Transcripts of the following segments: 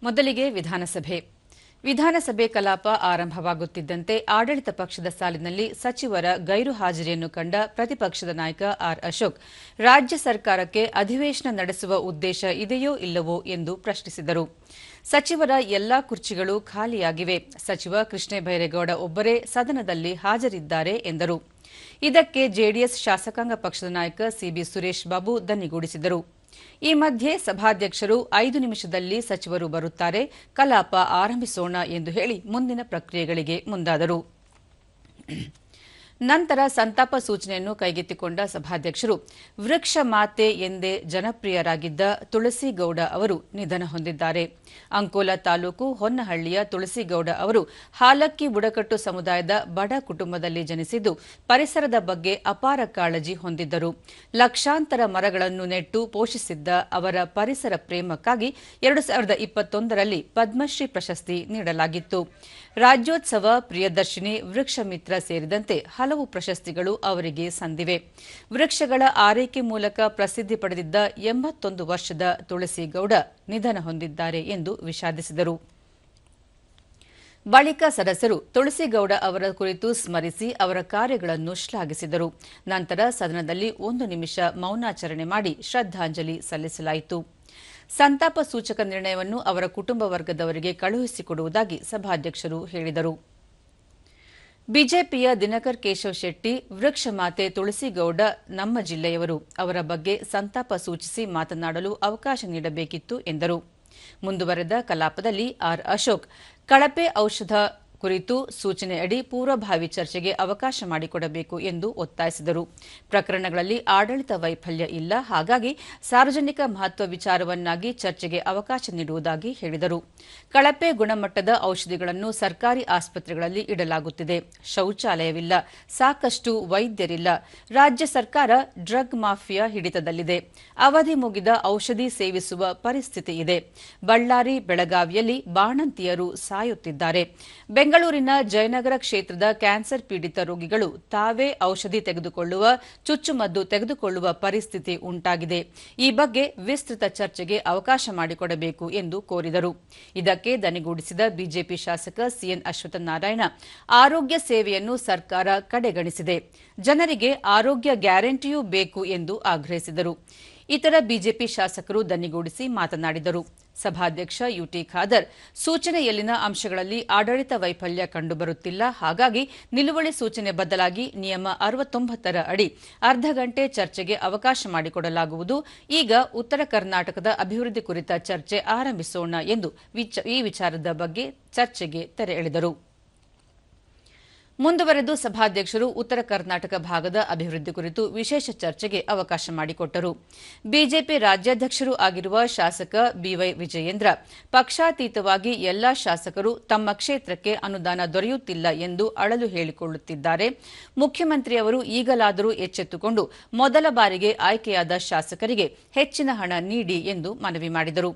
ಮೊದಲಿಗೆ ವಿಧಾನಸಭೆ ಕಲಾಪ ಆರಂಭವಾಗುತ್ತಿದ್ದಂತೆ ಆಡಳಿತ ಪಕ್ಷದ ಸಾಲಿನಲ್ಲಿ ಸಚಿವರ ಗೈರು ಹಾಜರಿಯನ್ನು ಕಂಡ ಪ್ರತಿಪಕ್ಷದ ನಾಯಕ ಆರ್ ಅಶೋಕ್ ರಾಜ್ಯ ಸರ್ಕಾರಕ್ಕೆ ಅಧಿವೇಶನ ನಡೆಸುವ ಉದ್ದೇಶ ಇದೆಯೋ ಇಲ್ಲವೋ ಎಂದು ಪ್ರಶ್ನಿಸಿದರು. ಸಚಿವರ ಎಲ್ಲಾ ಕುರ್ಚಿಗಳು ಖಾಲಿಯಾಗಿವೆ. ಸಚಿವ ಕೃಷ್ಣ ಬೈರೇಗೌಡ ಒಬ್ಬರೇ ಸದನದಲ್ಲಿ ಹಾಜರಿದ್ದಾರೆ ಎಂದರು. ಇದಕ್ಕೆ ಜೆಡಿಎಸ್ ಶಾಸಕಾಂಗ ಪಕ್ಷದ ನಾಯಕ ಸಿಬಿ ಸುರೇಶ್ ಬಾಬು ದನಿಗೂಡಿಸಿದರು. ಈ ಮಧ್ಯೆ ಸಭಾಧ್ಯಕ್ಷರು 5 ನಿಮಿಷದಲ್ಲಿ ಸಚಿವರು ಬರುತ್ತಾರೆ, ಕಲಾಪ ಆರಂಭಿಸೋಣ ಎಂದು ಹೇಳಿ ಮುಂದಿನ ಪ್ರಕ್ರಿಯೆಗಳಿಗೆ ಮುಂದಾದರು. ನಂತರ ಸಂತಾಪ ಸೂಚನೆಯನ್ನು ಕೈಗೆತ್ತಿಕೊಂಡ ಸಭಾಧ್ಯಕ್ಷರು ವೃಕ್ಷ ಮಾತೆ ಎಂದೇ ಜನಪ್ರಿಯರಾಗಿದ್ದ ತುಳಸಿಗೌಡ ಅವರು ನಿಧನ ಹೊಂದಿದ್ದಾರೆ. ಅಂಕೋಲಾ ತಾಲೂಕು ಹೊನ್ನಹಳ್ಳಿಯ ತುಳಸಿಗೌಡ ಅವರು ಹಾಲಕ್ಕಿ ಬುಡಕಟ್ಟು ಸಮುದಾಯದ ಬಡ ಕುಟುಂಬದಲ್ಲಿ ಜನಿಸಿದ್ದು ಪರಿಸರದ ಬಗ್ಗೆ ಅಪಾರ ಕಾಳಜಿ ಹೊಂದಿದ್ದರು. ಲಕ್ಷಾಂತರ ಮರಗಳನ್ನು ನೆಟ್ಟು ಪೋಷಿಸಿದ್ದ ಅವರ ಪರಿಸರ ಪ್ರೇಮಕ್ಕಾಗಿ 2021ರಲ್ಲಿ ಪದ್ಮಶ್ರೀ ಪ್ರಶಸ್ತಿ ನೀಡಲಾಗಿತ್ತು. ರಾಜ್ಯೋತ್ಸವ, ಪ್ರಿಯದರ್ಶಿನಿ, ವೃಕ್ಷ ಮಿತ್ರ ಸೇರಿದಂತೆ ಹಲವು ಪ್ರಶಸ್ತಿಗಳು ಅವರಿಗೆ ಸಂದಿವೆ. ವೃಕ್ಷಗಳ ಆರೈಕೆ ಮೂಲಕ ಪ್ರಸಿದ್ಧಿ ಪಡೆದಿದ್ದ 81 ವರ್ಷದ ತುಳಸಿಗೌಡ ನಿಧನ ಹೊಂದಿದ್ದಾರೆ ಎಂದು ವಿಷಾದಿಸಿದರು. ಬಳಿಕ ಸದಸ್ಯರು ತುಳಸಿಗೌಡ ಅವರ ಕುರಿತು ಸ್ಮರಿಸಿ ಅವರ ಕಾರ್ಯಗಳನ್ನು ಶ್ಲಾಘಿಸಿದರು. ನಂತರ ಸದನದಲ್ಲಿ 1 ನಿಮಿಷ ಮೌನಾಚರಣೆ ಮಾಡಿ ಶ್ರದ್ಧಾಂಜಲಿ ಸಲ್ಲಿಸಲಾಯಿತು. ಸಂತಾಪ ಸೂಚಕ ನಿರ್ಣಯವನ್ನು ಅವರ ಕುಟುಂಬ ವರ್ಗದವರಿಗೆ ಕಳುಹಿಸಿಕೊಡುವುದಾಗಿ ಸಭಾಧ್ಯಕ್ಷರು ಹೇಳಿದರು. ಬಿಜೆಪಿಯ ದಿನಕರ್ ಕೇಶವ್ ಶೆಟ್ಟಿ, ವೃಕ್ಷ ಮಾತೆ ತುಳಸಿಗೌಡ ನಮ್ಮ ಜಿಲ್ಲೆಯವರು, ಅವರ ಬಗ್ಗೆ ಸಂತಾಪ ಸೂಚಿಸಿ ಮಾತನಾಡಲು ಅವಕಾಶ ನೀಡಬೇಕಿತ್ತು ಎಂದರು. ಮುಂದುವರೆದ ಕಲಾಪದಲ್ಲಿ ಆರ್ ಅಶೋಕ್ ಕಳಪೆ ಔಷಧ ಕುರಿತು ಸೂಚನೆಯಡಿ ಪೂರ್ವಭಾವಿ ಚರ್ಚೆಗೆ ಅವಕಾಶ ಮಾಡಿಕೊಡಬೇಕು ಎಂದು ಒತ್ತಾಯಿಸಿದರು. ಪ್ರಕರಣಗಳಲ್ಲಿ ಆಡಳಿತ ವೈಫಲ್ಯ ಇಲ್ಲ, ಹಾಗಾಗಿ ಸಾರ್ವಜನಿಕ ಮಹತ್ವ ವಿಚಾರವನ್ನಾಗಿ ಚರ್ಚೆಗೆ ಅವಕಾಶ ನೀಡುವುದಾಗಿ ಹೇಳಿದರು. ಕಳಪೆ ಗುಣಮಟ್ಟದ ಔಷಧಿಗಳನ್ನು ಸರ್ಕಾರಿ ಆಸ್ಪತ್ರೆಗಳಲ್ಲಿ ಇಡಲಾಗುತ್ತಿದೆ. ಶೌಚಾಲಯವಿಲ್ಲ, ಸಾಕಷ್ಟು ವೈದ್ಯರಿಲ್ಲ. ರಾಜ್ಯ ಸರ್ಕಾರ ಡ್ರಗ್ ಮಾಫಿಯಾ ಹಿಡಿತದಲ್ಲಿದೆ. ಅವಧಿ ಮುಗಿದ ಔಷಧಿ ಸೇವಿಸುವ ಪರಿಸ್ಥಿತಿ ಇದೆ. ಬಳ್ಳಾರಿ, ಬೆಳಗಾವಿಯಲ್ಲಿ ಬಾಣಂತಿಯರು ಸಾಯುತ್ತಿದ್ದಾರೆ. ಬೆಂಗಳೂರಿನ ಜಯನಗರ ಕ್ಷೇತ್ರದ ಕ್ಯಾನ್ಸರ್ ಪೀಡಿತ ರೋಗಿಗಳು ತಾವೇ ಔಷಧಿ ತೆಗೆದುಕೊಳ್ಳುವ, ಚುಚ್ಚುಮದ್ದು ತೆಗೆದುಕೊಳ್ಳುವ ಪರಿಸ್ಥಿತಿ ಉಂಟಾಗಿದೆ. ಈ ಬಗ್ಗೆ ವಿಸ್ತೃತ ಚರ್ಚೆಗೆ ಅವಕಾಶ ಮಾಡಿಕೊಡಬೇಕು ಎಂದು ಕೋರಿದರು. ಇದಕ್ಕೆ ದನಿಗೂಡಿಸಿದ ಬಿಜೆಪಿ ಶಾಸಕ ಸಿಎನ್ ಅಶ್ವತ್ಥನಾರಾಯಣ, ಆರೋಗ್ಯ ಸೇವೆಯನ್ನು ಸರ್ಕಾರ ಕಡೆಗಣಿಸಿದೆ. ಜನರಿಗೆ ಆರೋಗ್ಯ ಗ್ಯಾರಂಟಿಯೂ ಬೇಕು ಎಂದು ಆಗ್ರಹಿಸಿದರು. ಇತರ ಬಿಜೆಪಿ ಶಾಸಕರು ದನಿಗೂಡಿಸಿ ಮಾತನಾಡಿದರು. ಸಭಾಧ್ಯಕ್ಷ ಯುಟಿ ಖಾದರ್, ಸೂಚನೆಯಲ್ಲಿನ ಅಂಶಗಳಲ್ಲಿ ಆಡಳಿತ ವೈಫಲ್ಯ ಕಂಡುಬರುತ್ತಿಲ್ಲ, ಹಾಗಾಗಿ ನಿಲುವಳಿ ಸೂಚನೆ ಬದಲಾಗಿ ನಿಯಮ 69ರ ಅಡಿ ಅರ್ಧ ಗಂಟೆ ಚರ್ಚೆಗೆ ಅವಕಾಶ ಮಾಡಿಕೊಡಲಾಗುವುದು. ಈಗ ಉತ್ತರ ಕರ್ನಾಟಕದ ಅಭಿವೃದ್ಧಿ ಕುರಿತ ಚರ್ಚೆ ಆರಂಭಿಸೋಣ ಎಂದು ಈ ವಿಚಾರದ ಬಗ್ಗೆ ಚರ್ಚೆಗೆ ತೆರೆ ಎಳೆದರು. ಮುಂದುವರೆದು ಸಭಾಧ್ಯಕ್ಷರು ಉತ್ತರ ಕರ್ನಾಟಕ ಭಾಗದ ಅಭಿವೃದ್ಧಿ ಕುರಿತು ವಿಶೇಷ ಚರ್ಚೆಗೆ ಅವಕಾಶ ಮಾಡಿಕೊಟ್ಟರು. ಬಿಜೆಪಿ ರಾಜ್ಯಾಧ್ಯಕ್ಷರೂ ಆಗಿರುವ ಶಾಸಕ ಬಿವೈ ವಿಜಯೇಂದ್ರ, ಪಕ್ಷಾತೀತವಾಗಿ ಎಲ್ಲಾ ಶಾಸಕರು ತಮ್ಮ ಕ್ಷೇತ್ರಕ್ಕೆ ಅನುದಾನ ದೊರೆಯುತ್ತಿಲ್ಲ ಎಂದು ಅಳಲು ಹೇಳಿಕೊಳ್ಳುತ್ತಿದ್ದಾರೆ. ಮುಖ್ಯಮಂತ್ರಿಯವರು ಈಗಲಾದರೂ ಎಚ್ಚೆತ್ತುಕೊಂಡು ಮೊದಲ ಬಾರಿಗೆ ಆಯ್ಕೆಯಾದ ಶಾಸಕರಿಗೆ ಹೆಚ್ಚಿನ ಹಣ ನೀಡಿ ಎಂದು ಮನವಿ ಮಾಡಿದರು.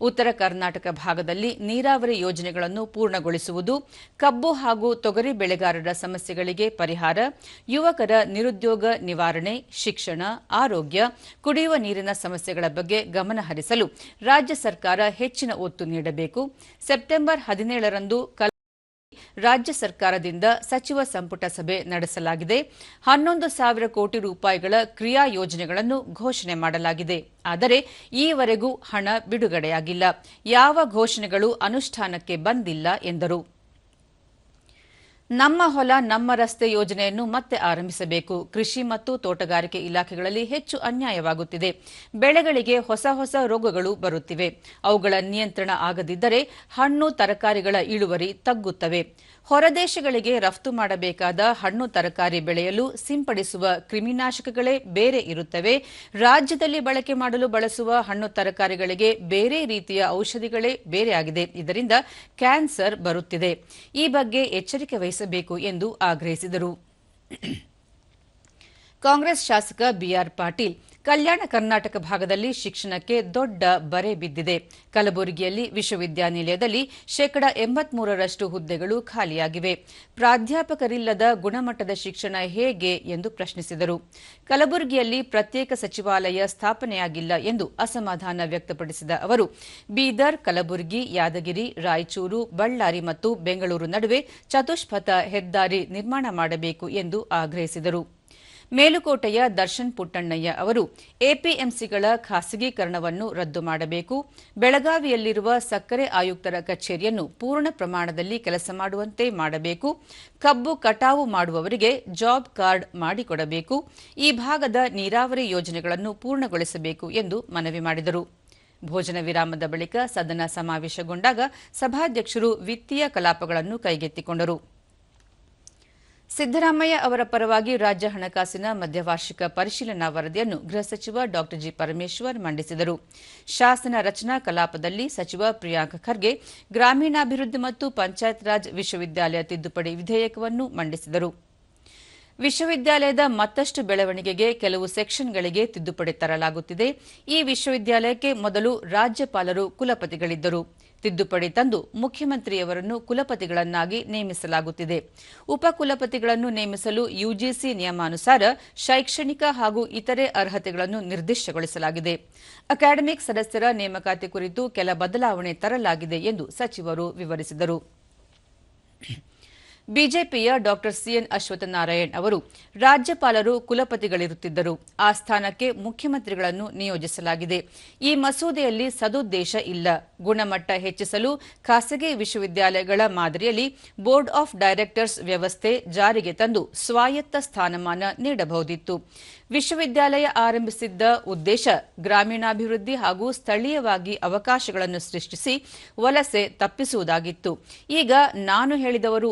ಉತ್ತರ ಕರ್ನಾಟಕ ಭಾಗದಲ್ಲಿ ನೀರಾವರಿ ಯೋಜನೆಗಳನ್ನು ಪೂರ್ಣಗೊಳಿಸುವುದು, ಕಬ್ಬು ಹಾಗೂ ತೊಗರಿ ಬೆಳೆಗಾರರ ಸಮಸ್ಯೆಗಳಿಗೆ ಪರಿಹಾರ, ಯುವಕರ ನಿರುದ್ಯೋಗ ನಿವಾರಣೆ, ಶಿಕ್ಷಣ, ಆರೋಗ್ಯ, ಕುಡಿಯುವ ನೀರಿನ ಸಮಸ್ಯೆಗಳ ಬಗ್ಗೆ ಗಮನ ಹರಿಸಲು ರಾಜ್ಯ ಸರ್ಕಾರ ಹೆಚ್ಚಿನ ಒತ್ತು ನೀಡಬೇಕು. ಸೆಪ್ಟೆಂಬರ್ 17ರಂದು ರಾಜ್ಯ ಸರ್ಕಾರದಿಂದ ಸಚಿವ ಸಂಪುಟ ಸಭೆ ನಡೆಸಲಾಗಿದೆ. 11,000 ಕೋಟಿ ರೂಪಾಯಿಗಳ ಕ್ರಿಯಾ ಯೋಜನೆಗಳನ್ನು ಘೋಷಣೆ ಮಾಡಲಾಗಿದೆ. ಆದರೆ ಈವರೆಗೂ ಹಣ ಬಿಡುಗಡೆಯಾಗಿಲ್ಲ. ಯಾವ ಘೋಷಣೆಗಳು ಅನುಷ್ಠಾನಕ್ಕೆ ಬಂದಿಲ್ಲ ಎಂದರು. ನಮ್ಮ ಹೊಲ ನಮ್ಮ ರಸ್ತೆ ಯೋಜನೆಯನ್ನು ಮತ್ತೆ ಆರಂಭಿಸಬೇಕು. ಕೃಷಿ ಮತ್ತು ತೋಟಗಾರಿಕೆ ಇಲಾಖೆಗಳಲ್ಲಿ ಹೆಚ್ಚು ಅನ್ಯಾಯವಾಗುತ್ತಿದೆ. ಬೆಳೆಗಳಿಗೆ ಹೊಸ ರೋಗಗಳು ಬರುತ್ತಿವೆ. ಅವುಗಳ ನಿಯಂತ್ರಣ ಆಗದಿದ್ದರೆ ಹಣ್ಣು ತರಕಾರಿಗಳ ಇಳುವರಿ ತಗ್ಗುತ್ತವೆ. ಹೊರದೇಶಗಳಿಗೆ ರಫ್ತು ಮಾಡಬೇಕಾದ ಹಣ್ಣು ತರಕಾರಿ ಬೆಳೆಯಲು ಸಿಂಪಡಿಸುವ ಕ್ರಿಮಿನಾಶಕಗಳೇ ಬೇರೆ ಇರುತ್ತವೆ. ರಾಜ್ಯದಲ್ಲಿ ಬಳಕೆ ಮಾಡಲು ಬಳಸುವ ಹಣ್ಣು ತರಕಾರಿಗಳಿಗೆ ಬೇರೆ ರೀತಿಯ ಔಷಧಿಗಳೇ ಬೇರೆಯಾಗಿದೆ. ಇದರಿಂದ ಕ್ಯಾನ್ಸರ್ ಬರುತ್ತಿದೆ. ಈ ಬಗ್ಗೆ ಎಚ್ಚರಿಕೆ ವಹಿಸಬೇಕು ಎಂದು ಆಗ್ರಹಿಸಿದರು. ಕಾಂಗ್ರೆಸ್ ಶಾಸಕ ಬಿಆರ್ ಪಾಟೀಲ್, ಕಲ್ಯಾಣ ಕರ್ನಾಟಕ ಭಾಗದಲ್ಲಿ ಶಿಕ್ಷಣಕ್ಕೆ ದೊಡ್ಡ ಬರೆ ಬಿದ್ದಿದೆ. ಕಲಬುರಗಿಯಲ್ಲಿ ವಿಶ್ವವಿದ್ಯಾನಿಲಯದಲ್ಲಿ 83% ಹುದ್ದೆಗಳು ಖಾಲಿಯಾಗಿವೆ. ಪ್ರಾಧ್ಯಾಪಕರಿಲ್ಲದ ಗುಣಮಟ್ಟದ ಶಿಕ್ಷಣ ಹೇಗೆ ಎಂದು ಪ್ರಶ್ನಿಸಿದರು. ಕಲಬುರಗಿಯಲ್ಲಿ ಪ್ರತ್ಯೇಕ ಸಚಿವಾಲಯ ಸ್ಥಾಪನೆಯಾಗಿಲ್ಲ ಎಂದು ಅಸಮಾಧಾನ ವ್ಯಕ್ತಪಡಿಸಿದ ಅವರು, ಬೀದರ್, ಕಲಬುರಗಿ, ಯಾದಗಿರಿ, ರಾಯಚೂರು, ಬಳ್ಳಾರಿ ಮತ್ತು ಬೆಂಗಳೂರು ನಡುವೆ ಚತುಷ್ಪಥ ಹೆದ್ದಾರಿ ನಿರ್ಮಾಣ ಮಾಡಬೇಕು ಎಂದು ಆಗ್ರಹಿಸಿದರು. ಮೇಲುಕೋಟೆಯ ದರ್ಶನ್ ಪುಟ್ಟಣ್ಣಯ್ಯ ಅವರು ಎಪಿಎಂಸಿಗಳ ಖಾಸಗೀಕರಣವನ್ನು ರದ್ದು ಮಾಡಬೇಕು, ಬೆಳಗಾವಿಯಲ್ಲಿರುವ ಸಕ್ಕರೆ ಆಯುಕ್ತರ ಕಚೇರಿಯನ್ನು ಪೂರ್ಣ ಪ್ರಮಾಣದಲ್ಲಿ ಕೆಲಸ ಮಾಡುವಂತೆ ಮಾಡಬೇಕು, ಕಬ್ಬು ಕಟಾವು ಮಾಡುವವರಿಗೆ ಜಾಬ್ ಕಾರ್ಡ್ ಮಾಡಿಕೊಡಬೇಕು, ಈ ಭಾಗದ ನೀರಾವರಿ ಯೋಜನೆಗಳನ್ನು ಪೂರ್ಣಗೊಳಿಸಬೇಕು ಎಂದು ಮನವಿ ಮಾಡಿದರು. ಭೋಜನ ವಿರಾಮದ ಬಳಿಕ ಸದನ ಸಮಾವೇಶಗೊಂಡಾಗ ಸಭಾಧ್ಯಕ್ಷರು ವಿತ್ತೀಯ ಕಲಾಪಗಳನ್ನು ಕೈಗೆತ್ತಿಕೊಂಡರು. ಸಿದ್ದರಾಮಯ್ಯ ಅವರ ಪರವಾಗಿ ರಾಜ್ಯ ಹಣಕಾಸಿನ ಮಧ್ಯವಾರ್ಷಿಕ ಪರಿಶೀಲನಾ ವರದಿಯನ್ನು ಗೃಹ ಸಚಿವ ಡಾ ಜಿ. ಪರಮೇಶ್ವರ್ ಮಂಡಿಸಿದರು. ಶಾಸನ ರಚನಾ ಕಲಾಪದಲ್ಲಿ ಸಚಿವ ಪ್ರಿಯಾಂಕ್ ಖರ್ಗೆ ಗ್ರಾಮೀಣಾಭಿವೃದ್ಧಿ ಮತ್ತು ಪಂಚಾಯತ್ ರಾಜ್ ವಿಶ್ವವಿದ್ಯಾಲಯ ತಿದ್ದುಪಡಿ ವಿಧೇಯಕವನ್ನು ಮಂಡಿಸಿದರು. ವಿಶ್ವವಿದ್ಯಾಲಯದ ಮತ್ತಷ್ಟು ಬೆಳವಣಿಗೆಗೆ ಕೆಲವು ಸೆಕ್ಷನ್ಗಳಿಗೆ ತಿದ್ದುಪಡಿ ತರಲಾಗುತ್ತಿದೆ. ಈ ವಿಶ್ವವಿದ್ಯಾಲಯಕ್ಕೆ ಮೊದಲು ರಾಜ್ಯಪಾಲರು ಕುಲಪತಿಗಳಿದ್ದರು. ತಿದ್ದುಪಡಿ ತಂದು ಮುಖ್ಯಮಂತ್ರಿಯವರನ್ನು ಕುಲಪತಿಗಳನ್ನಾಗಿ ನೇಮಿಸಲಾಗುತ್ತಿದೆ. ಉಪಕುಲಪತಿಗಳನ್ನು ನೇಮಿಸಲು ಯುಜಿಸಿ ನಿಯಮಾನುಸಾರ ಶೈಕ್ಷಣಿಕ ಹಾಗೂ ಇತರೆ ಅರ್ಹತೆಗಳನ್ನು ನಿರ್ದಿಷ್ಟಗೊಳಿಸಲಾಗಿದೆ. ಅಕಾಡೆಮಿಕ್ ಸದಸ್ಯರ ನೇಮಕಾತಿ ಕುರಿತು ಕೆಲ ಬದಲಾವಣೆ ತರಲಾಗಿದೆ ಎಂದು ಸಚಿವರು ವಿವರಿಸಿದರು. ಬಿಜೆಪಿಯ ಡಾ ಸಿಎನ್ ಅಶ್ವತ್ಥನಾರಾಯಣ್ ಅವರು ರಾಜ್ಯಪಾಲರು ಕುಲಪತಿಗಳಿರುತ್ತಿದ್ದರು, ಆ ಸ್ಥಾನಕ್ಕೆ ಮುಖ್ಯಮಂತ್ರಿಗಳನ್ನು ನಿಯೋಜಿಸಲಾಗಿದೆ. ಈ ಮಸೂದೆಯಲ್ಲಿ ಸದುದ್ದೇಶ ಇಲ್ಲ. ಗುಣಮಟ್ಟ ಹೆಚ್ಚಿಸಲು ಖಾಸಗಿ ವಿಶ್ವವಿದ್ಯಾಲಯಗಳ ಮಾದರಿಯಲ್ಲಿ ಬೋರ್ಡ್ ಆಫ್ ಡೈರೆಕ್ಟರ್ಸ್ ವ್ಯವಸ್ಥೆ ಜಾರಿಗೆ ತಂದು ಸ್ವಾಯತ್ತ ಸ್ಥಾನಮಾನ ನೀಡಬಹುದಿತ್ತು. ವಿಶ್ವವಿದ್ಯಾಲಯ ಆರಂಭಿಸಿದ್ದ ಉದ್ದೇಶ ಗ್ರಾಮೀಣಾಭಿವೃದ್ಧಿ ಹಾಗೂ ಸ್ಥಳೀಯವಾಗಿ ಅವಕಾಶಗಳನ್ನು ಸೃಷ್ಟಿಸಿ ವಲಸೆ ತಪ್ಪಿಸುವುದಾಗಿತ್ತು. ಈಗ ನಾನು ಹೇಳಿದವರು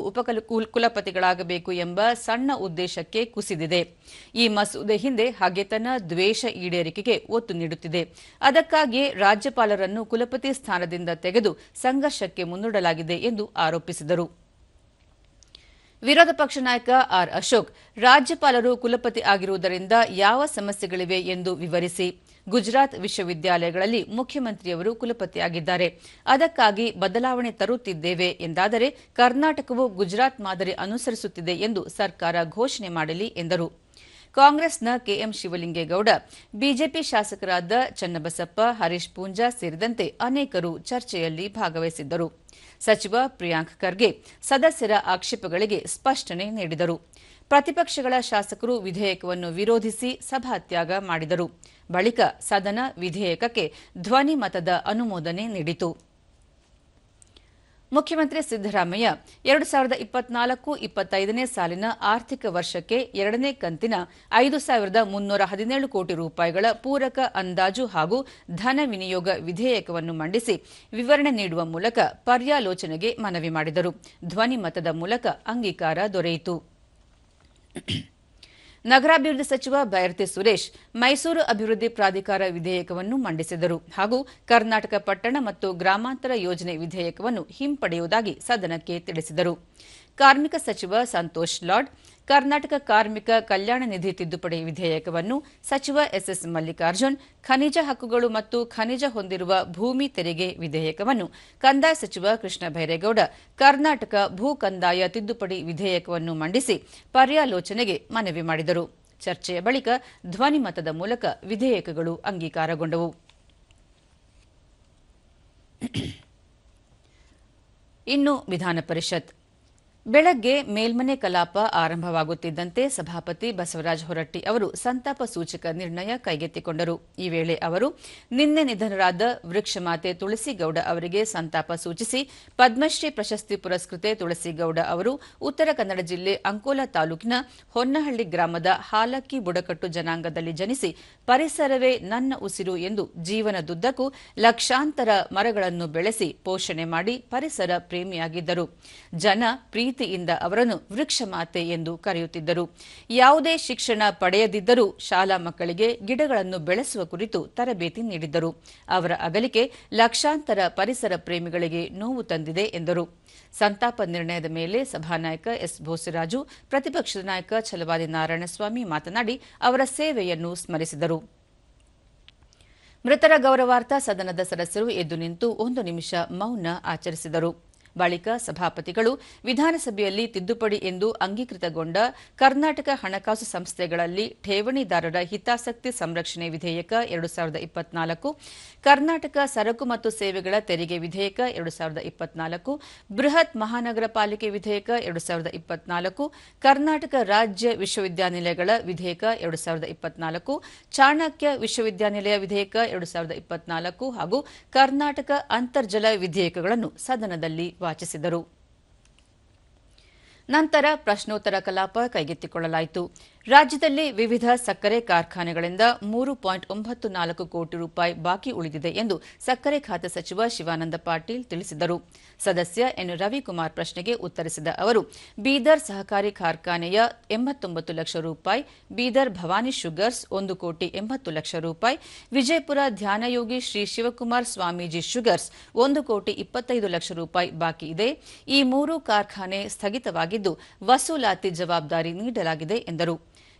ಕುಲಪತಿಗಳಾಗಬೇಕು ಎಂಬ ಸಣ್ಣ ಉದ್ದೇಶಕ್ಕೆ ಕುಸಿದಿದೆ. ಈ ಮಸೂದೆ ಹಿಂದೆ ಹಗೆತನ, ದ್ವೇಷ ಈಡೇರಿಕೆಗೆ ಒತ್ತು ನೀಡುತ್ತಿದೆ. ಅದಕ್ಕಾಗಿಯೇ ರಾಜ್ಯಪಾಲರನ್ನು ಕುಲಪತಿ ಸ್ಥಾನದಿಂದ ತೆಗೆದು ಸಂಘರ್ಷಕ್ಕೆ ಮುಂದೂಡಲಾಗಿದೆ ಎಂದು ಆರೋಪಿಸಿದರು. ವಿರೋಧ ಪಕ್ಷ ನಾಯಕ ಆರ್ ಅಶೋಕ್ ರಾಜ್ಯಪಾಲರು ಕುಲಪತಿ ಆಗಿರುವುದರಿಂದ ಯಾವ ಸಮಸ್ಯೆಗಳಿವೆ ಎಂದು ವಿವರಿಸಿ, ಗುಜರಾತ್ ವಿಶ್ವವಿದ್ಯಾಲಯಗಳಲ್ಲಿ ಮುಖ್ಯಮಂತ್ರಿಯವರು ಕುಲಪತಿಯಾಗಿದ್ದಾರೆ, ಅದಕ್ಕಾಗಿ ಬದಲಾವಣೆ ತರುತ್ತಿದ್ದೇವೆ ಎಂದಾದರೆ ಕರ್ನಾಟಕವು ಗುಜರಾತ್ ಮಾದರಿ ಅನುಸರಿಸುತ್ತಿದೆ ಎಂದು ಸರ್ಕಾರ ಘೋಷಣೆ ಮಾಡಲಿ ಎಂದರು. ಕಾಂಗ್ರೆಸ್ನ ಕೆಎಂ ಶಿವಲಿಂಗೇಗೌಡ, ಬಿಜೆಪಿ ಶಾಸಕರಾದ ಚನ್ನಬಸಪ್ಪ, ಹರೀಶ್ ಪೂಂಜಾ ಸೇರಿದಂತೆ ಅನೇಕರು ಚರ್ಚೆಯಲ್ಲಿ ಭಾಗವಹಿಸಿದ್ದರು. ಸಚಿವ ಪ್ರಿಯಾಂಕ್ ಖರ್ಗೆ ಸದಸ್ಯರ ಆಕ್ಷೇಪಗಳಿಗೆ ಸ್ಪಷ್ಟನೆ ನೀಡಿದರು. ಪ್ರತಿಪಕ್ಷಗಳ ಶಾಸಕರು ವಿಧೇಯಕವನ್ನು ವಿರೋಧಿಸಿ ಸಭಾತ್ಯಾಗ ಮಾಡಿದರು. ಬಳಿಕ ಸದನ ವಿಧೇಯಕಕ್ಕೆ ಧ್ವನಿ ಮತದ ಅನುಮೋದನೆ ನೀಡಿತು. ಮುಖ್ಯಮಂತ್ರಿ ಸಿದ್ದರಾಮಯ್ಯ 2024-25ನೇ ಸಾಲಿನ ಆರ್ಥಿಕ ವರ್ಷಕ್ಕೆ ಎರಡನೇ ಕಂತಿನ 5,317 ಕೋಟಿ ರೂಪಾಯಿಗಳ ಪೂರಕ ಅಂದಾಜು ಹಾಗೂ ಧನ ವಿನಿಯೋಗ ವಿಧೇಯಕವನ್ನು ಮಂಡಿಸಿ ವಿವರಣೆ ನೀಡುವ ಮೂಲಕ ಪರ್ಯಾಲೋಚನೆಗೆ ಮನವಿ ಮಾಡಿದರು. ಧ್ವನಿ ಮತದ ಮೂಲಕ ಅಂಗೀಕಾರ ದೊರೆಯಿತು. ನಗರಾಭಿವೃದ್ಧಿ ಸಚಿವ ಬೈರತಿ ಸುರೇಶ್ ಮೈಸೂರು ಅಭಿವೃದ್ಧಿ ಪ್ರಾಧಿಕಾರ ವಿಧೇಯಕವನ್ನು ಮಂಡಿಸಿದರು ಹಾಗೂ ಕರ್ನಾಟಕ ಪಟ್ಟಣ ಮತ್ತು ಗ್ರಾಮಾಂತರ ಯೋಜನೆ ವಿಧೇಯಕವನ್ನು ಹಿಂಪಡೆಯುವುದಾಗಿ ಸದನಕ್ಕೆ ತಿಳಿಸಿದರು. ಕಾರ್ಮಿಕ ಸಚಿವ ಸಂತೋಷ್ ಲಾಡ್ ಕರ್ನಾಟಕ ಕಾರ್ಮಿಕ ಕಲ್ಯಾಣ ನಿಧಿ ತಿದ್ದುಪಡಿ ವಿಧೇಯಕವನ್ನು, ಸಚಿವ ಎಸ್ಎಸ್ ಮಲ್ಲಿಕಾರ್ಜುನ್ ಖನಿಜ ಹಕ್ಕುಗಳು ಮತ್ತು ಖನಿಜ ಹೊಂದಿರುವ ಭೂಮಿ ತೆರಿಗೆ ವಿಧೇಯಕವನ್ನು, ಕಂದಾಯ ಸಚಿವ ಕೃಷ್ಣ ಬೈರೇಗೌಡ ಕರ್ನಾಟಕ ಭೂ ಕಂದಾಯ ತಿದ್ದುಪಡಿ ವಿಧೇಯಕವನ್ನು ಮಂಡಿಸಿ ಪರ್ಯಾಲೋಚನೆಗೆ ಮನವಿ ಮಾಡಿದರು. ಚರ್ಚೆಯ ಬಳಿಕ ಧ್ವನಿ ಮತದ ಮೂಲಕ ವಿಧೇಯಕಗಳು ಅಂಗೀಕಾರಗೊಂಡವು. ಇನ್ನು ವಿಧಾನ ಪರಿಷತ್ ಬೆಳಗ್ಗೆ ಮೇಲ್ಮನೆ ಕಲಾಪ ಆರಂಭವಾಗುತ್ತಿದ್ದಂತೆ ಸಭಾಪತಿ ಬಸವರಾಜ ಹೊರಟ್ಟಿ ಅವರು ಸಂತಾಪ ಸೂಚಕ ನಿರ್ಣಯ ಕೈಗೆತ್ತಿಕೊಂಡರು. ಈ ವೇಳೆ ಅವರು ನಿನ್ನೆ ನಿಧನರಾದ ವೃಕ್ಷಮಾತೆ ತುಳಸಿಗೌಡ ಅವರಿಗೆ ಸಂತಾಪ ಸೂಚಿಸಿ ಪದ್ಮಶ್ರೀ ಪ್ರಶಸ್ತಿ ಪುರಸ್ಕೃತೆ ತುಳಸಿಗೌಡ ಅವರು ಉತ್ತರ ಕನ್ನಡ ಜಿಲ್ಲೆ ಅಂಕೋಲಾ ತಾಲೂಕಿನ ಹೊನ್ನಹಳ್ಳಿ ಗ್ರಾಮದ ಹಾಲಕ್ಕಿ ಬುಡಕಟ್ಟು ಜನಾಂಗದಲ್ಲಿ ಜನಿಸಿ ಪರಿಸರವೇ ನನ್ನ ಉಸಿರು ಎಂದು ಜೀವನದುದ್ದಕ್ಕೂ ಲಕ್ಷಾಂತರ ಮರಗಳನ್ನು ಬೆಳೆಸಿ ಪೋಷಣೆ ಮಾಡಿ ಪರಿಸರ ಪ್ರೇಮಿಯಾಗಿದ್ದರು. ಜನ ಪ್ರೀತಿಯಿಂದ ಅವರನ್ನು ವೃಕ್ಷಮಾತೆ ಎಂದು ಕರೆಯುತ್ತಿದ್ದರು. ಯಾವುದೇ ಶಿಕ್ಷಣ ಪಡೆಯದಿದ್ದರೂ ಶಾಲಾ ಮಕ್ಕಳಿಗೆ ಗಿಡಗಳನ್ನು ಬೆಳೆಸುವ ಕುರಿತು ತರಬೇತಿ ನೀಡಿದ್ದರು. ಅವರ ಅಗಲಿಕೆ ಲಕ್ಷಾಂತರ ಪರಿಸರ ಪ್ರೇಮಿಗಳಿಗೆ ನೋವು ತಂದಿದೆ ಎಂದರು. ಸಂತಾಪ ನಿರ್ಣಯದ ಮೇಲೆ ಸಭಾನಾಯಕ ಎಸ್ ಬೋಸರಾಜು, ಪ್ರತಿಪಕ್ಷದ ನಾಯಕ ಛಲವಾದಿ ನಾರಾಯಣಸ್ವಾಮಿ ಮಾತನಾಡಿ ಅವರ ಸೇವೆಯನ್ನು ಸ್ಮರಿಸಿದರು. ಮೃತರ ಗೌರವಾರ್ಥ ಸದನದ ಸದಸ್ಯರು ಎದ್ದು ನಿಂತು 1 ನಿಮಿಷ ಮೌನ ಆಚರಿಸಿದರು. ಬಳಿಕ ಸಭಾಪತಿಗಳು ವಿಧಾನಸಭೆಯಲ್ಲಿ ತಿದ್ದುಪಡಿ ಎಂದು ಅಂಗೀಕೃತಗೊಂಡ ಕರ್ನಾಟಕ ಹಣಕಾಸು ಸಂಸ್ಥೆಗಳಲ್ಲಿ ಠೇವಣಿದಾರರ ಹಿತಾಸಕ್ತಿ ಸಂರಕ್ಷಣೆ ವಿಧೇಯಕ 2024, ಕರ್ನಾಟಕ ಸರಕು ಮತ್ತು ಸೇವೆಗಳ ತೆರಿಗೆ ವಿಧೇಯಕ 2024, ಬೃಹತ್ ಮಹಾನಗರ ಪಾಲಿಕೆ ವಿಧೇಯಕ 2024, ಕರ್ನಾಟಕ ರಾಜ್ಯ ವಿಶ್ವವಿದ್ಯಾನಿಲಯಗಳ ವಿಧೇಯಕ 2024, ಚಾಣಕ್ಯ ವಿಶ್ವವಿದ್ಯಾನಿಲಯ ವಿಧೇಯಕ 2024 ಹಾಗೂ ಕರ್ನಾಟಕ ಅಂತರ್ಜಲ ವಿಧೇಯಕಗಳನ್ನು ಸದನದಲ್ಲಿ ವಾಚಿಸಿದರು. ನಂತರ ಪ್ರಶ್ನೋತ್ತರ ಕಲಾಪ ಕೈಗೆತ್ತಿಕೊಳ್ಳಲಾಯಿತು. ರಾಜ್ಯದಲ್ಲಿ ವಿವಿಧ ಸಕ್ಕರೆ ಕಾರ್ಖಾನೆಗಳಿಂದ 3.94 ಕೋಟಿ ರೂಪಾಯಿ ಬಾಕಿ ಉಳಿದಿದೆ ಎಂದು ಸಕ್ಕರೆ ಖಾತೆ ಸಚಿವ ಶಿವಾನಂದ ಪಾಟೀಲ್ ತಿಳಿಸಿದರು. ಸದಸ್ಯ ಎನ್ ರವಿಕುಮಾರ್ ಪ್ರಶ್ನೆಗೆ ಉತ್ತರಿಸಿದ ಅವರು, ಬೀದರ್ ಸಹಕಾರಿ ಕಾರ್ಖಾನೆಯ 89 ಲಕ್ಷ ರೂಪಾಯಿ, ಬೀದರ್ ಭವಾನಿ ಶುಗರ್ಸ್ 1 ಕೋಟಿ 80 ಲಕ್ಷ ರೂಪಾಯಿ, ವಿಜಯಪುರ ಧ್ಯಾನಯೋಗಿ ಶ್ರೀ ಶಿವಕುಮಾರ್ ಸ್ವಾಮೀಜಿ ಶುಗರ್ಸ್ 1 ಕೋಟಿ 25 ಲಕ್ಷ ರೂಪಾಯಿ ಬಾಕಿ ಇದೆ. ಈ 3 ಕಾರ್ಖಾನೆ ಸ್ಥಗಿತವಾಗಿದ್ದು ವಸೂಲಾತಿ ಜವಾಬ್ದಾರಿ ನೀಡಲಾಗಿದೆ ಎಂದರು.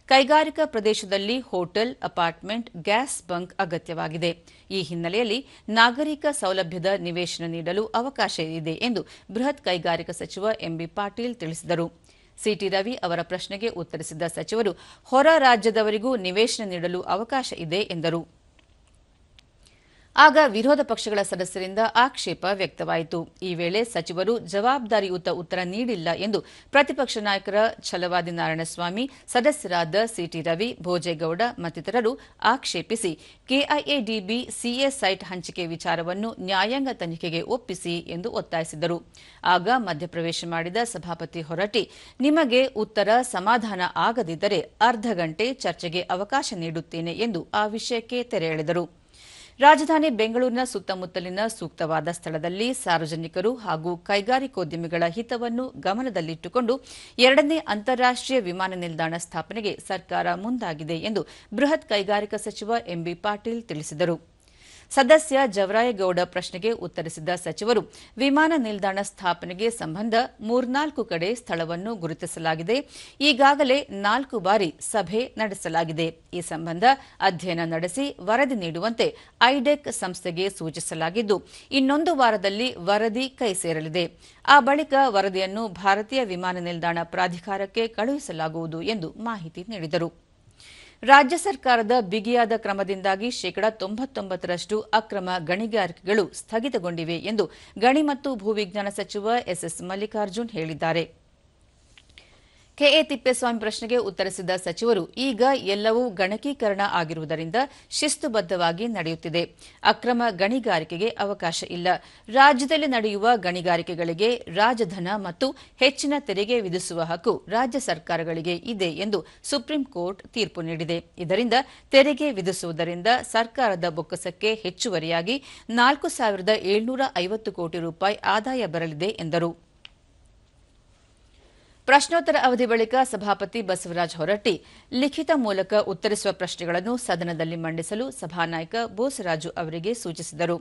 ಕೈಗಾರಿಕಾ ಪ್ರದೇಶದಲ್ಲಿ ಹೋಟೆಲ್, ಅಪಾರ್ಟ್ಮೆಂಟ್, ಗ್ಯಾಸ್ ಬಂಕ್ ಅಗತ್ಯವಾಗಿದೆ. ಈ ಹಿನ್ನೆಲೆಯಲ್ಲಿ ನಾಗರಿಕ ಸೌಲಭ್ಯದ ನಿವೇಶನ ನೀಡಲು ಅವಕಾಶ ಇದೆ ಎಂದು ಬೃಹತ್ ಕೈಗಾರಿಕಾ ಸಚಿವ ಎಂಬಿ ಪಾಟೀಲ್ ತಿಳಿಸಿದರು. ಸಿಟಿ ರವಿ ಅವರ ಪ್ರಶ್ನೆಗೆ ಉತ್ತರಿಸಿದ ಸಚಿವರು, ಹೊರ ರಾಜ್ಯದವರಿಗೂ ನಿವೇಶನ ನೀಡಲು ಅವಕಾಶ ಇದೆ ಎಂದರು. ಆಗ ವಿರೋಧ ಪಕ್ಷಗಳ ಸದಸ್ಯರಿಂದ ಆಕ್ಷೇಪ ವ್ಯಕ್ತವಾಯಿತು. ಈ ವೇಳೆ ಸಚಿವರು ಜವಾಬ್ದಾರಿಯುತ ಉತ್ತರ ನೀಡಿಲ್ಲ ಎಂದು ಪ್ರತಿಪಕ್ಷ ನಾಯಕರ ಛಲವಾದಿ ನಾರಾಯಣಸ್ವಾಮಿ, ಸದಸ್ಯರಾದ ಸಿಟಿ ರವಿ, ಭೋಜೇಗೌಡ ಮತ್ತಿತರರು ಆಕ್ಷೇಪಿಸಿ ಕೆಐಎಡಿಬಿ ಸಿಎ ಸೈಟ್ ಹಂಚಿಕೆ ವಿಚಾರವನ್ನು ನ್ಯಾಯಾಂಗ ತನಿಖೆಗೆ ಒಪ್ಪಿಸಿ ಎಂದು ಒತ್ತಾಯಿಸಿದರು. ಆಗ ಮಧ್ಯಪ್ರವೇಶ ಮಾಡಿದ ಸಭಾಪತಿ ಹೊರಟ್ಟಿ, ನಿಮಗೆ ಉತ್ತರ ಸಮಾಧಾನ ಆಗದಿದ್ದರೆ ಅರ್ಧ ಗಂಟೆ ಚರ್ಚೆಗೆ ಅವಕಾಶ ನೀಡುತ್ತೇನೆ ಎಂದು ಆ ವಿಷಯಕ್ಕೆ ತೆರೆ ಎಳೆದರು. ರಾಜಧಾನಿ ಬೆಂಗಳೂರಿನ ಸುತ್ತಮುತ್ತಲಿನ ಸೂಕ್ತವಾದ ಸ್ಥಳದಲ್ಲಿ ಸಾರ್ವಜನಿಕರು ಹಾಗೂ ಕೈಗಾರಿಕೋದ್ಯಮಿಗಳ ಹಿತವನ್ನು ಗಮನದಲ್ಲಿಟ್ಟುಕೊಂಡು 2ನೇ ಅಂತಾರಾಷ್ಟ್ರೀಯ ವಿಮಾನ ನಿಲ್ದಾಣ ಸ್ಥಾಪನೆಗೆ ಸರ್ಕಾರ ಮುಂದಾಗಿದೆ ಎಂದು ಬೃಹತ್ ಕೈಗಾರಿಕಾ ಸಚಿವ ಎಂಬಿ ಪಾಟೀಲ್ ತಿಳಿಸಿದರು. ಸದಸ್ಯ ಜವರಾಯಗೌಡ ಪ್ರಶ್ನೆಗೆ ಉತ್ತರಿಸಿದ ಸಚಿವರು, ವಿಮಾನ ನಿಲ್ದಾಣ ಸ್ಥಾಪನೆಗೆ ಸಂಬಂಧ 3-4 ಕಡೆ ಸ್ಥಳವನ್ನು ಗುರುತಿಸಲಾಗಿದೆ. ಈಗಾಗಲೇ 4 ಬಾರಿ ಸಭೆ ನಡೆಸಲಾಗಿದೆ. ಈ ಸಂಬಂಧ ಅಧ್ಯಯನ ನಡೆಸಿ ವರದಿ ನೀಡುವಂತೆ ಐಡೆಕ್ ಸಂಸ್ಥೆಗೆ ಸೂಚಿಸಲಾಗಿದ್ದು, ಇನ್ನೊಂದು ವಾರದಲ್ಲಿ ವರದಿ ಕೈ ಸೇರಲಿದೆ. ಆ ಬಳಿಕ ವರದಿಯನ್ನು ಭಾರತೀಯ ವಿಮಾನ ನಿಲ್ದಾಣ ಪ್ರಾಧಿಕಾರಕ್ಕೆ ಕಳುಹಿಸಲಾಗುವುದು ಎಂದು ಮಾಹಿತಿ ನೀಡಿದರು. ರಾಜ್ಯ ಸರ್ಕಾರದ ಬಿಗಿಯಾದ ಕ್ರಮದಿಂದಾಗಿ 99% ಅಕ್ರಮ ಗಣಿಗಾರಿಕೆಗಳು ಸ್ಥಗಿತಗೊಂಡಿವೆ ಎಂದು ಗಣಿ ಮತ್ತು ಭೂವಿಜ್ಞಾನ ಸಚಿವ ಎಸ್ಎಸ್ ಮಲ್ಲಿಕಾರ್ಜುನ್ ಹೇಳಿದ್ದಾರೆ. ಕೆಎ ತಿಪ್ಪೇಸ್ವಾಮಿ ಪ್ರಶ್ನೆಗೆ ಉತ್ತರಿಸಿದ ಸಚಿವರು, ಈಗ ಎಲ್ಲವೂ ಗಣಕೀಕರಣ ಆಗಿರುವುದರಿಂದ ಶಿಸ್ತುಬದ್ಧವಾಗಿ ನಡೆಯುತ್ತಿದೆ. ಅಕ್ರಮ ಗಣಿಗಾರಿಕೆಗೆ ಅವಕಾಶ ಇಲ್ಲ. ರಾಜ್ಯದಲ್ಲಿ ನಡೆಯುವ ಗಣಿಗಾರಿಕೆಗಳಿಗೆ ರಾಜಧನ ಮತ್ತು ಹೆಚ್ಚಿನ ತೆರಿಗೆ ವಿಧಿಸುವ ಹಕ್ಕು ರಾಜ್ಯ ಸರ್ಕಾರಗಳಿಗೆ ಇದೆ ಎಂದು ಸುಪ್ರೀಂ ಕೋರ್ಟ್ ತೀರ್ಪು ನೀಡಿದೆ. ಇದರಿಂದ ತೆರಿಗೆ ವಿಧಿಸುವುದರಿಂದ ಸರ್ಕಾರದ ಬೊಕ್ಕಸಕ್ಕೆ ಹೆಚ್ಚುವರಿಯಾಗಿ 4,750 ಕೋಟಿ ರೂಪಾಯಿ ಆದಾಯ ಬರಲಿದೆ ಎಂದರು. ಪ್ರಶ್ನೋತ್ತರ ಅವಧಿ ಬಳಿಕ ಸಭಾಪತಿ ಬಸವರಾಜ ಹೊರಟ್ಟಿ ಲಿಖಿತ ಮೂಲಕ ಉತ್ತರಿಸುವ ಪ್ರಶ್ನೆಗಳನ್ನು ಸದನದಲ್ಲಿ ಮಂಡಿಸಲು ಸಭಾನಾಯಕ ಬೋಸರಾಜು ಅವರಿಗೆ ಸೂಚಿಸಿದರು.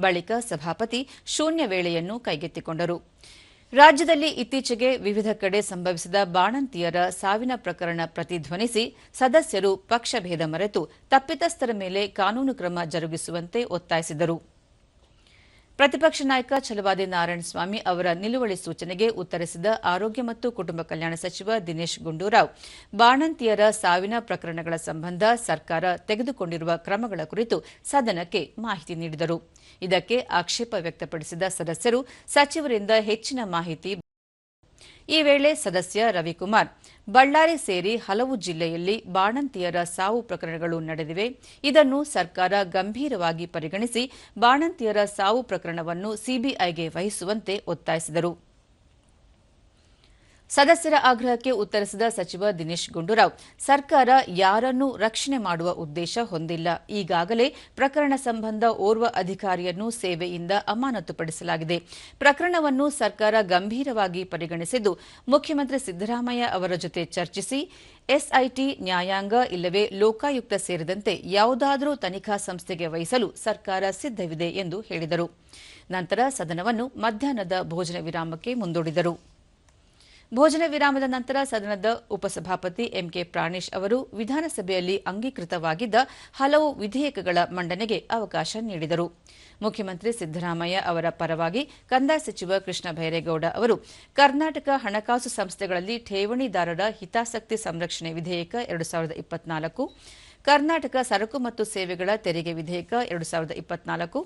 ಬಳಿಕ ಸಭಾಪತಿ ಶೂನ್ಯ ವೇಳೆಯನ್ನು ಕೈಗೆತ್ತಿಕೊಂಡರು. ರಾಜ್ಯದಲ್ಲಿ ಇತ್ತೀಚೆಗೆ ವಿವಿಧ ಕಡೆ ಸಂಭವಿಸಿದ ಬಾಣಂತಿಯರ ಸಾವಿನ ಪ್ರಕರಣ ಪ್ರತಿಧ್ವನಿಸಿ ಸದಸ್ಯರು ಪಕ್ಷಭೇದ ಮರೆತು ತಪ್ಪಿತಸ್ಥರ ಮೇಲೆ ಕಾನೂನು ಕ್ರಮ ಜರುಗಿಸುವಂತೆ ಒತ್ತಾಯಿಸಿದರು. ಪ್ರತಿಪಕ್ಷ ನಾಯಕ ಛಲವಾದಿ ನಾರಾಯಣಸ್ವಾಮಿ ಅವರ ನಿಲುವಳಿ ಸೂಚನೆಗೆ ಉತ್ತರಿಸಿದ ಆರೋಗ್ಯ ಮತ್ತು ಕುಟುಂಬ ಕಲ್ಯಾಣ ಸಚಿವ ದಿನೇಶ್ ಗುಂಡೂರಾವ್, ಬಾಣಂತಿಯರ ಸಾವಿನ ಪ್ರಕರಣಗಳ ಸಂಬಂಧ ಸರ್ಕಾರ ತೆಗೆದುಕೊಂಡಿರುವ ಕ್ರಮಗಳ ಕುರಿತು ಸದನಕ್ಕೆ ಮಾಹಿತಿ ನೀಡಿದರು. ಇದಕ್ಕೆ ಆಕ್ಷೇಪ ವ್ಯಕ್ತಪಡಿಸಿದ ಸದಸ್ಯರು ಸಚಿವರಿಂದ ಹೆಚ್ಚಿನ ಮಾಹಿತಿ. ಈ ವೇಳೆ ಸದಸ್ಯ ರವಿಕುಮಾರ್, ಬಳ್ಳಾರಿ ಸೇರಿ ಹಲವು ಜಿಲ್ಲೆಯಲ್ಲಿ ಬಾಣಂತಿಯರ ಸಾವು ಪ್ರಕರಣಗಳು ನಡೆದಿವೆ. ಇದನ್ನು ಸರ್ಕಾರ ಗಂಭೀರವಾಗಿ ಪರಿಗಣಿಸಿ ಬಾಣಂತಿಯರ ಸಾವು ಪ್ರಕರಣವನ್ನು ಸಿಬಿಐಗೆ ವಹಿಸುವಂತೆ ಒತ್ತಾಯಿಸಿದರು. ಸದಸ್ಯರ ಆಗ್ರಹಕ್ಕೆ ಉತ್ತರಿಸಿದ ಸಚಿವ ದಿನೇಶ್ ಗುಂಡೂರಾವ್, ಸರ್ಕಾರ ಯಾರನ್ನೂ ರಕ್ಷಣೆ ಮಾಡುವ ಉದ್ದೇಶ ಹೊಂದಿಲ್ಲ. ಈಗಾಗಲೇ ಪ್ರಕರಣ ಸಂಬಂಧ ಓರ್ವ ಅಧಿಕಾರಿಯನ್ನು ಸೇವೆಯಿಂದ ಅಮಾನತುಪಡಿಸಲಾಗಿದೆ. ಪ್ರಕರಣವನ್ನು ಸರ್ಕಾರ ಗಂಭೀರವಾಗಿ ಪರಿಗಣಿಸಿದ್ದು, ಮುಖ್ಯಮಂತ್ರಿ ಸಿದ್ದರಾಮಯ್ಯ ಅವರ ಜೊತೆ ಚರ್ಚಿಸಿ ಎಸ್ಐಟಿ, ನ್ಯಾಯಾಂಗ ಇಲ್ಲವೇ ಲೋಕಾಯುಕ್ತ ಸೇರಿದಂತೆ ಯಾವುದಾದರೂ ತನಿಖಾ ಸಂಸ್ಥೆಗೆ ವಹಿಸಲು ಸರ್ಕಾರ ಸಿದ್ಧವಿದೆ ಎಂದು ಹೇಳಿದರು. ನಂತರ ಸದನವನ್ನು ಮಧ್ಯಾಹ್ನದ ಭೋಜನ ವಿರಾಮಕ್ಕೆ ಮುಂದೂಡಿದರು. ಭೋಜನ ವಿರಾಮದ ನಂತರ ಸದನದ ಉಪಸಭಾಪತಿ ಎಂಕೆ ಪ್ರಾಣೇಶ್ ಅವರು ವಿಧಾನಸಭೆಯಲ್ಲಿ ಅಂಗೀಕೃತವಾಗಿದ್ದ ಹಲವು ವಿಧೇಯಕಗಳ ಮಂಡನೆಗೆ ಅವಕಾಶ ನೀಡಿದರು. ಮುಖ್ಯಮಂತ್ರಿ ಸಿದ್ದರಾಮಯ್ಯ ಅವರ ಪರವಾಗಿ ಕಂದಾಯ ಸಚಿವ ಕೃಷ್ಣ ಬೈರೇಗೌಡ ಅವರು ಕರ್ನಾಟಕ ಹಣಕಾಸು ಸಂಸ್ಥೆಗಳಲ್ಲಿ ಠೇವಣಿದಾರರ ಹಿತಾಸಕ್ತಿ ಸಂರಕ್ಷಣೆ ವಿಧೇಯಕ 2024, ಕರ್ನಾಟಕ ಸರಕು ಮತ್ತು ಸೇವೆಗಳ ತೆರಿಗೆ ವಿಧೇಯಕ 2024,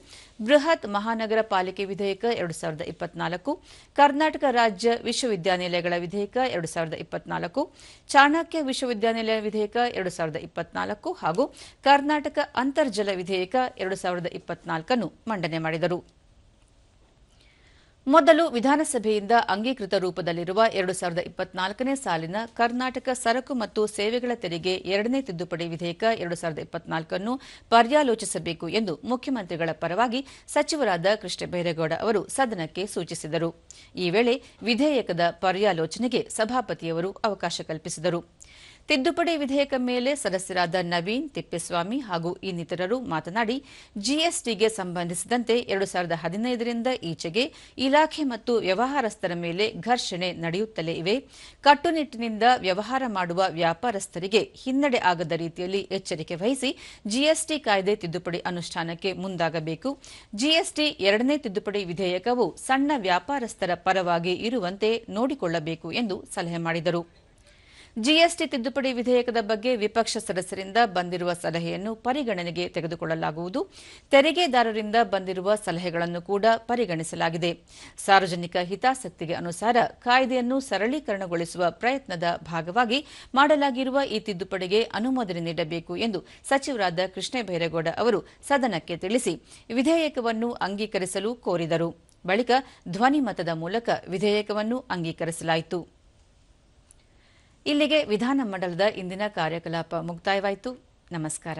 ಬೃಹತ್ ಮಹಾನಗರ ಪಾಲಿಕೆ ವಿಧೇಯಕ 2024, ಕರ್ನಾಟಕ ರಾಜ್ಯ ವಿಶ್ವವಿದ್ಯಾನಿಲಯಗಳ ವಿಧೇಯಕ 2024, ಚಾಣಕ್ಯ ವಿಶ್ವವಿದ್ಯಾನಿಲಯ ವಿಧೇಯಕ 2024 ಹಾಗೂ ಕರ್ನಾಟಕ ಅಂತರ್ಜಲ ವಿಧೇಯಕ 2024 ಅನ್ನು ಮಂಡನೆ ಮಾಡಿದರು. ಮೊದಲು ವಿಧಾನಸಭೆಯಿಂದ ಅಂಗೀಕೃತ ರೂಪದಲ್ಲಿರುವ 2024ನೇ ಸಾಲಿನ ಕರ್ನಾಟಕ ಸರಕು ಮತ್ತು ಸೇವೆಗಳ ತೆರಿಗೆ 2ನೇ ತಿದ್ದುಪಡಿ ವಿಧೇಯಕ 2024 ಅನ್ನು ಪರ್ಯಾಲೋಚಿಸಬೇಕು ಎಂದು ಮುಖ್ಯಮಂತ್ರಿಗಳ ಪರವಾಗಿ ಸಚಿವರಾದ ಕೃಷ್ಣ ಬೈರೇಗೌಡ ಅವರು ಸದನಕ್ಕೆ ಸೂಚಿಸಿದರು. ಈ ವೇಳೆ ವಿಧೇಯಕದ ಪರ್ಯಾಲೋಚನೆಗೆ ಸಭಾಪತಿಯವರು ಅವಕಾಶ ಕಲ್ಪಿಸಿದರು. ತಿದ್ದುಪಡಿ ವಿಧೇಯಕ ಮೇಲೆ ಸದಸ್ಯರಾದ ನವೀನ್, ತಿಪ್ಪೇಸ್ವಾಮಿ ಹಾಗೂ ಇನ್ನಿತರರು ಮಾತನಾಡಿ, ಜಿಎಸ್ಟಿಗೆ ಸಂಬಂಧಿಸಿದಂತೆ 2015ರಿಂದ ಈಚೆಗೆ ಇಲಾಖೆ ಮತ್ತು ವ್ಯವಹಾರಸ್ಥರ ಮೇಲೆ ಘರ್ಷಣೆ ನಡೆಯುತ್ತಲೇ ಇವೆ. ಕಟ್ಟುನಿಟ್ಟಿನಿಂದ ವ್ಯವಹಾರ ಮಾಡುವ ವ್ಯಾಪಾರಸ್ಥರಿಗೆ ಹಿನ್ನಡೆ ಆಗದ ರೀತಿಯಲ್ಲಿ ಎಚ್ಚರಿಕೆ ವಹಿಸಿ ಜಿಎಸ್ಟಿ ಕಾಯ್ದೆ ತಿದ್ದುಪಡಿ ಅನುಷ್ಠಾನಕ್ಕೆ ಮುಂದಾಗಬೇಕು. ಜಿಎಸ್ಟಿ 2ನೇ ತಿದ್ದುಪಡಿ ವಿಧೇಯಕವು ಸಣ್ಣ ವ್ಯಾಪಾರಸ್ಥರ ಪರವಾಗಿ ಇರುವಂತೆ ನೋಡಿಕೊಳ್ಳಬೇಕು ಎಂದು ಸಲಹೆ ಮಾಡಿದರು. ಜಿಎಸ್ಟಿ ತಿದ್ದುಪಡಿ ವಿಧೇಯಕದ ಬಗ್ಗೆ ವಿಪಕ್ಷ ಸದಸ್ಯರಿಂದ ಬಂದಿರುವ ಸಲಹೆಯನ್ನು ಪರಿಗಣನೆಗೆ ತೆಗೆದುಕೊಳ್ಳಲಾಗುವುದು. ತೆರಿಗೆದಾರರಿಂದ ಬಂದಿರುವ ಸಲಹೆಗಳನ್ನು ಕೂಡ ಪರಿಗಣಿಸಲಾಗಿದೆ. ಸಾರ್ವಜನಿಕ ಹಿತಾಸಕ್ತಿಗೆ ಅನುಸಾರ ಕಾಯ್ದೆಯನ್ನು ಸರಳೀಕರಣಗೊಳಿಸುವ ಪ್ರಯತ್ನದ ಭಾಗವಾಗಿ ಮಾಡಲಾಗಿರುವ ಈ ತಿದ್ದುಪಡಿಗೆ ಅನುಮೋದನೆ ನೀಡಬೇಕು ಎಂದು ಸಚಿವರಾದ ಕೃಷ್ಣ ಬೈರೇಗೌಡ ಅವರು ಸದನಕ್ಕೆ ತಿಳಿಸಿ ವಿಧೇಯಕವನ್ನು ಅಂಗೀಕರಿಸಲು ಕೋರಿದರು. ಬಳಿಕ ಧ್ವನಿಮತದ ಮೂಲಕ ವಿಧೇಯಕವನ್ನು ಅಂಗೀಕರಿಸಲಾಯಿತು. ಇಲ್ಲಿಗೆ ವಿಧಾನಮಂಡಲದ ಇಂದಿನ ಕಾರ್ಯಕಲಾಪ ಮುಕ್ತಾಯವಾಯಿತು. ನಮಸ್ಕಾರ.